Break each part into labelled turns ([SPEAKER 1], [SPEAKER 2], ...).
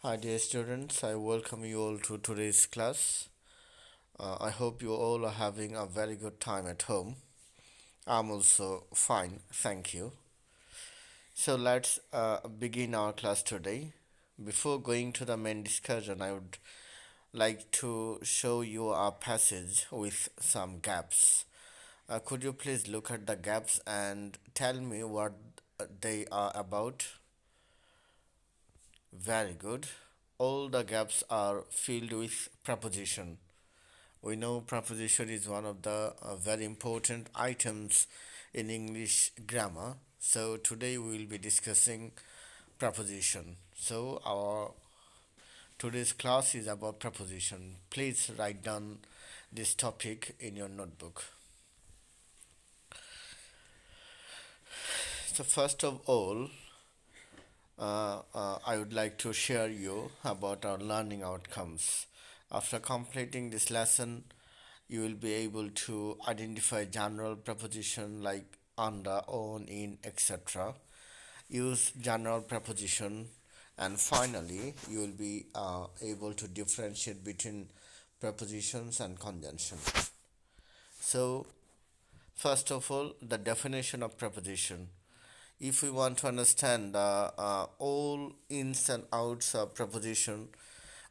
[SPEAKER 1] Hi, dear students. I welcome you all to today's class. I hope you all are having a very good time at home. I'm also fine, thank you. So let's begin our class today. Before going to the main discussion, I would like to show you a passage with some gaps. Could you please look at the gaps and tell me what they are about? Very good. All the gaps are filled with preposition. We know preposition is one of the very important items in English grammar. So today we will be discussing preposition. So our today's class is about preposition. Please write down this topic in your notebook. So first of all, I would like to share you about our learning outcomes. After completing this lesson, you will be able to identify general preposition like under, on, in, etc. Use general preposition, and finally, you will be able to differentiate between prepositions and conjunction. So, first of all, the definition of preposition. If we want to understand the all ins and outs of preposition,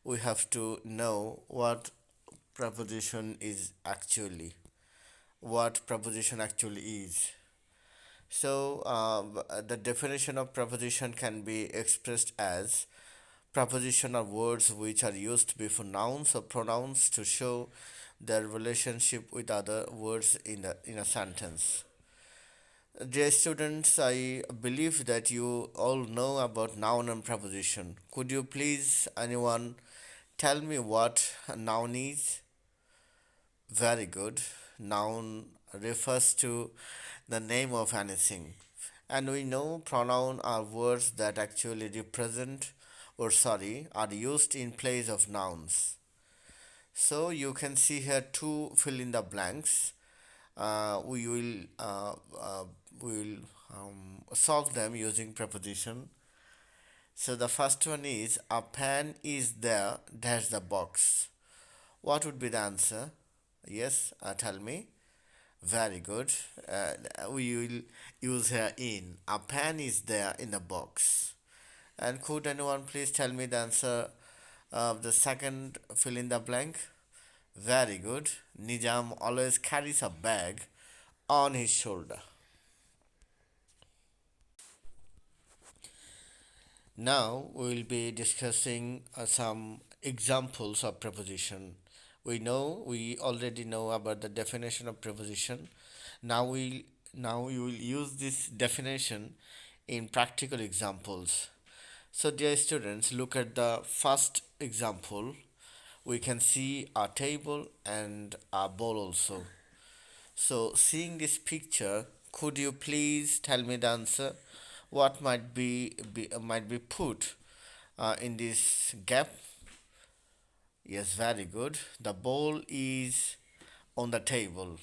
[SPEAKER 1] we have to know preposition is actually what preposition actually is. So, the definition of preposition can be expressed as preposition are words which are used before nouns or pronouns to show their relationship with other words in a sentence. Dear students, I believe that you all know about noun and preposition. Could you please, anyone, tell me what a noun is? Very good. Noun refers to the name of anything. And we know pronoun are words that actually represent are used in place of nouns. So you can see here two fill in the blanks. We will solve them using preposition. So the first one is a pen is there, dash the box. What would be the answer? Yes, tell me. Very good. We will use here in. A pen is there in the box. And could anyone please tell me the answer of the second fill in the blank? Very good. Nijam always carries a bag on his shoulder. Now we will be discussing some examples of preposition. We already know about the definition of preposition. Now we will use this definition in practical examples. So dear students, look at the first example. We can see a table and a bowl also. So seeing this picture, could you please tell me the answer? What might be put in this gap? Yes, very good. The bowl is on the table.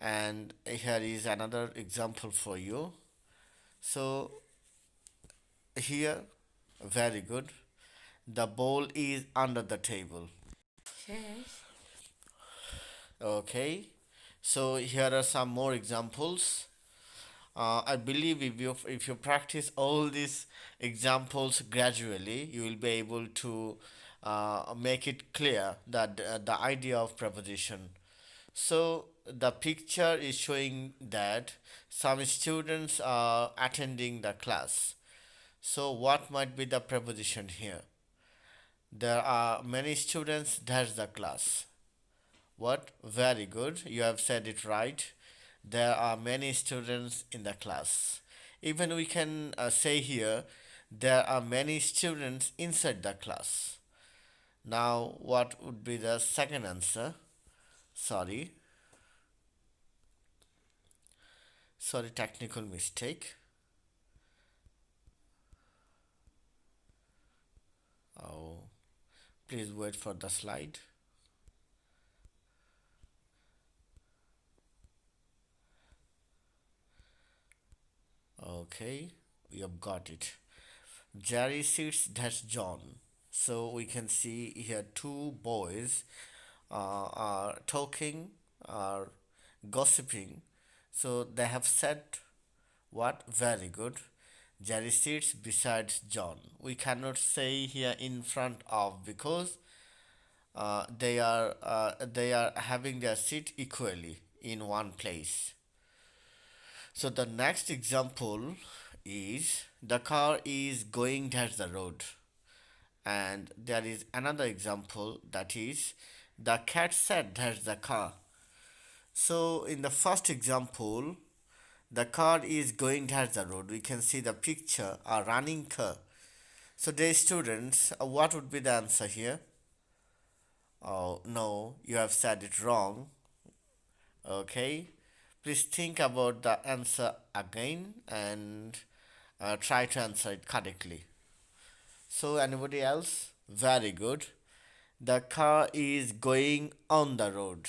[SPEAKER 1] And here is another example for you. So here, very good. The bowl is under the table.
[SPEAKER 2] Yes.
[SPEAKER 1] Okay. So here are some more examples. I believe if you practice all these examples gradually, you will be able to make it clear that the idea of preposition. So the picture is showing that some students are attending the class. So what might be the preposition here? There are many students. That's the class. What? Very good. You have said it right. There are many students in the class. Even we can say here, there are many students inside the class. Now, what would be the second answer? Sorry, technical mistake. Oh, please wait for the slide. Okay, we have got it. Jerry sits dash John. So we can see here two boys are talking, are gossiping. So they have said what? Very good. Jerry sits beside John. We cannot say here in front of because they are having their seat equally in one place. So the next example is the car is going down the road. And there is another example that is the cat sat that's the car. So in the first example, the car is going down the road. We can see the picture a running car. So dear students, what would be the answer here? Oh no, you have said it wrong. Okay, please think about the answer again and try to answer it correctly. So anybody else? Very good. The car is going on the road.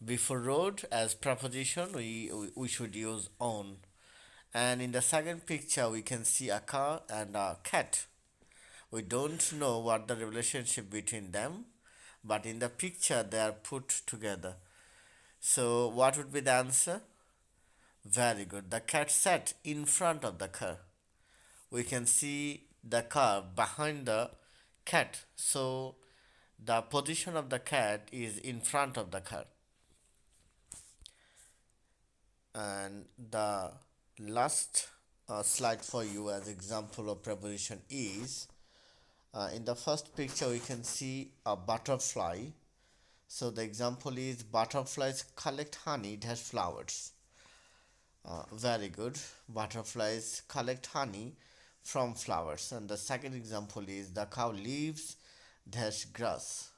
[SPEAKER 1] Before road as preposition, we should use on. And in the second picture, we can see a car and a cat. We don't know what the relationship between them, but in the picture they are put together. So what would be the answer? Very good. The cat sat in front of the car. We can see the car behind the cat. So the position of the cat is in front of the car. And the last slide for you as example of preposition is in the first picture we can see a butterfly. So the example is butterflies collect honey dash flowers. Very good. Butterflies collect honey from flowers. And the second example is the cow leaves dash grass.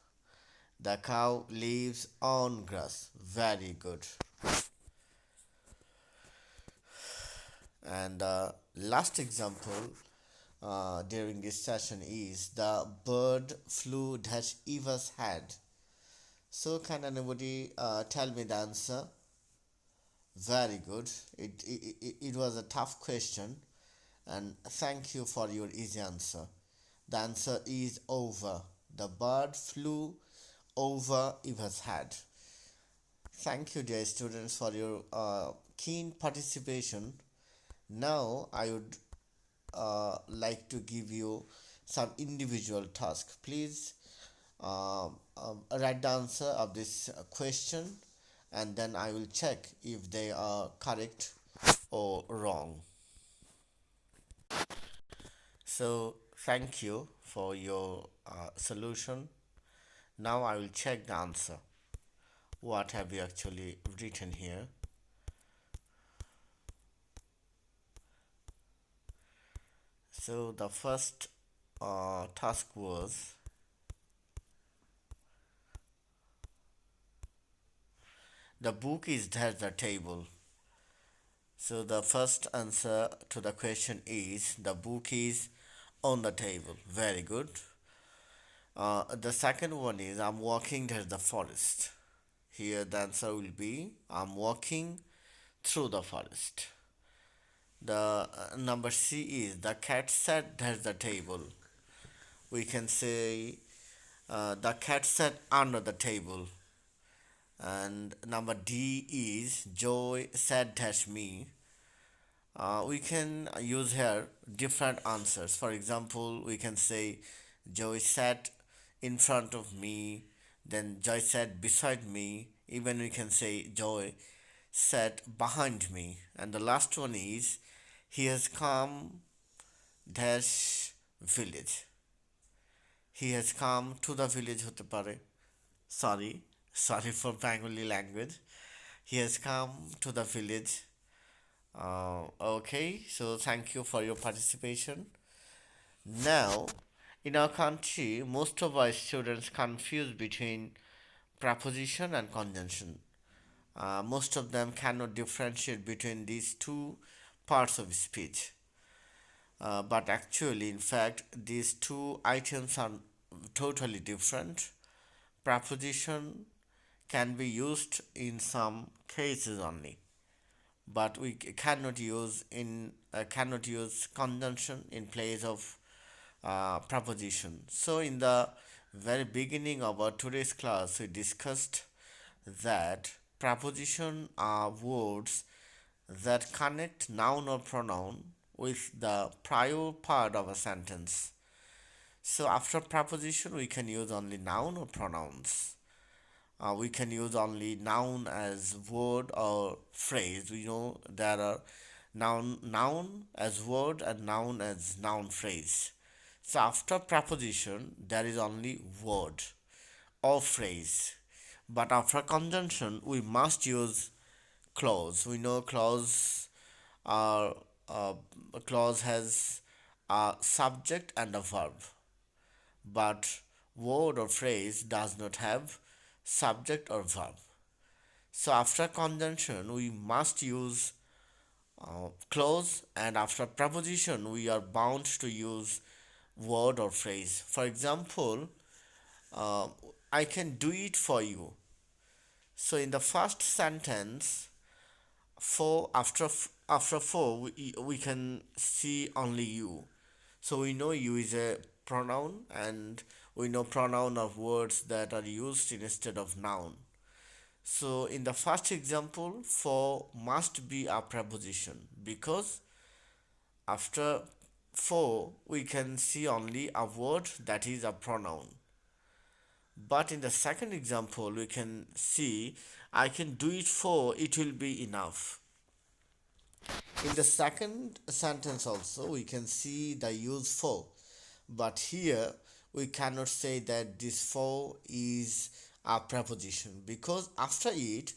[SPEAKER 1] The cow lives on grass. Very good. And the last example during this session is the bird flew dash Eva's head. So can anybody tell me the answer? Very good. It was a tough question, and thank you for your easy answer. The answer is over. The bird flew over Eva's head. Thank you, dear students, for your keen participation. Now, I would like to give you some individual task. Please write the answer of this question and then I will check if they are correct or wrong. So, thank you for your solution. Now, I will check the answer. What have you actually written here? So, the first task was the book is at the table. So the first answer to the question is the book is on the table. Very good. The second one is I'm walking to the forest. Here the answer will be I'm walking through the forest. The number C is the cat sat at the table. We can say the cat sat under the table. And number D is Joy sat dash me. We can use here different answers. For example, we can say Joy sat in front of me, then Joy sat beside me. Even we can say Joy sat behind me. And the last one is he has come dash village. He has come to the village হতে পারে. Sorry for Bengali language. He has come to the village. Okay, so thank you for your participation. Now, in our country, most of our students confuse between preposition and conjunction. Most of them cannot differentiate between these two parts of speech. But actually, in fact, these two items are totally different. Preposition can be used in some cases only, but we cannot use conjunction in place of preposition. So in the very beginning of our today's class, we discussed that preposition are words that connect noun or pronoun with the prior part of a sentence. So after preposition, we can use only noun or pronouns. We can use only noun as word or phrase. We know there are noun as word and noun as noun phrase. So after preposition, there is only word or phrase. But after conjunction, we must use clause. We know are a clause has a subject and a verb, but word or phrase does not have subject or verb. So after conjunction, we must use clause, and after preposition, we are bound to use word or phrase. For example, uh, I can do it for you. So in the first sentence, for after for we can see only you. So we know you is a pronoun, and we know pronoun of words that are used instead of noun. So in the first example, for must be a preposition because after for we can see only a word that is a pronoun. But in the second example, we can see I can do it for it will be enough. In the second sentence also, we can see the use for, but here we cannot say that this for is a preposition because after it,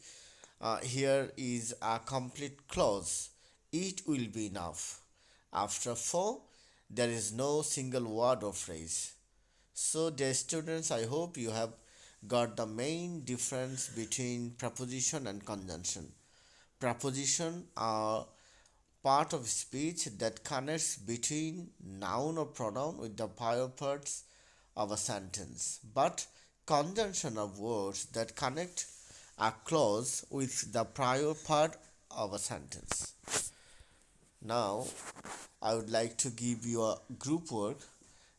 [SPEAKER 1] here is a complete clause. It will be enough. After for, there is no single word or phrase. So, dear students, I hope you have got the main difference between preposition and conjunction. Preposition are part of speech that connects between noun or pronoun with the prior parts of a sentence, but conjunction of words that connect a clause with the prior part of a sentence. Now, I would like to give you a group work,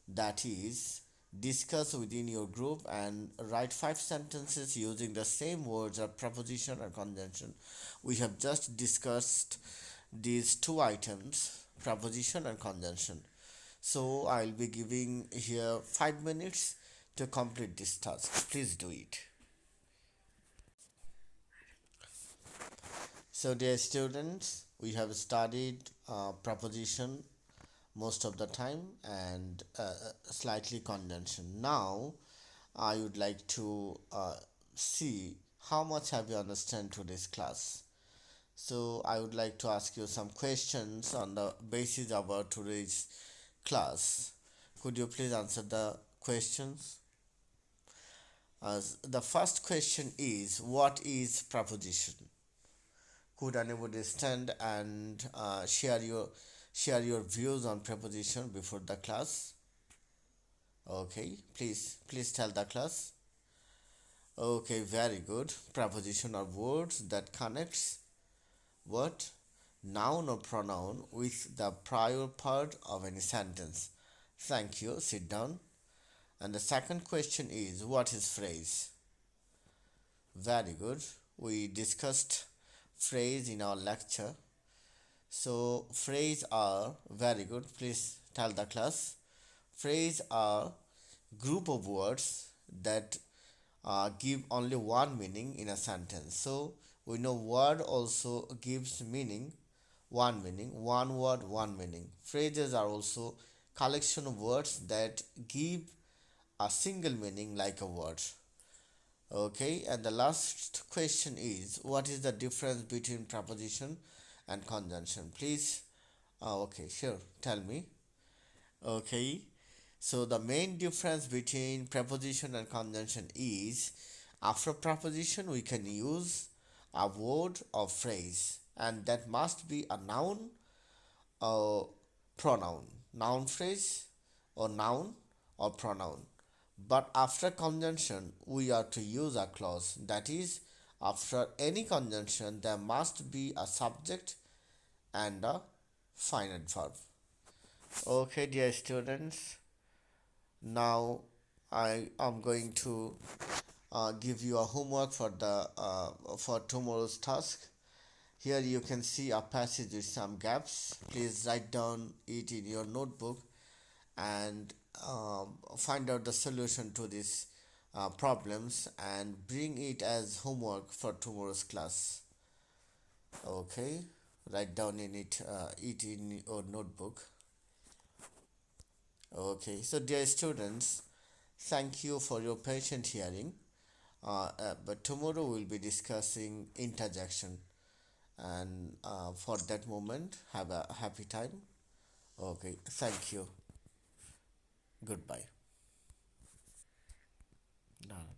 [SPEAKER 1] that is, discuss within your group and write 5 sentences using the same words or preposition or conjunction. We have just discussed these two items, preposition and conjunction. So I'll be giving here 5 minutes to complete this task. Please do it. So, dear students, we have studied preposition most of the time and slightly conjunction. Now, I would like to see how much have you understand today's class. So, I would like to ask you some questions on the basis of our today's class. Could you please answer the questions? The first question is, what is preposition? Could anybody stand and share your views on preposition before the class? Okay, please tell the class. Okay, very good. Preposition are words that connects what? Noun or pronoun with the prior part of any sentence. Thank you. Sit down. And the second question is, what is phrase? Very good. We discussed phrase in our lecture. So phrase are very good. Please tell the class. Phrase are group of words that give only one meaning in a sentence. So we know word also gives meaning, one word, one meaning. Phrases are also collection of words that give a single meaning like a word. Okay, and the last question is, what is the difference between preposition and conjunction? Please, okay, sure, tell me. Okay, so the main difference between preposition and conjunction is after preposition we can use a word or phrase, and that must be a noun or pronoun, noun phrase or noun or pronoun. But after conjunction, we are to use a clause, that is After any conjunction, there must be a subject and a finite verb. Okay, dear students, now I am going to give you a homework for tomorrow's task. Here you can see a passage with some gaps. Please write down it in your notebook and find out the solution to these problems and bring it as homework for tomorrow's class. Okay, write down it in your notebook. Okay, so dear students, thank you for your patient hearing. But tomorrow we'll be discussing interjection, and for that moment, have a happy time. Okay, thank you. Goodbye. No.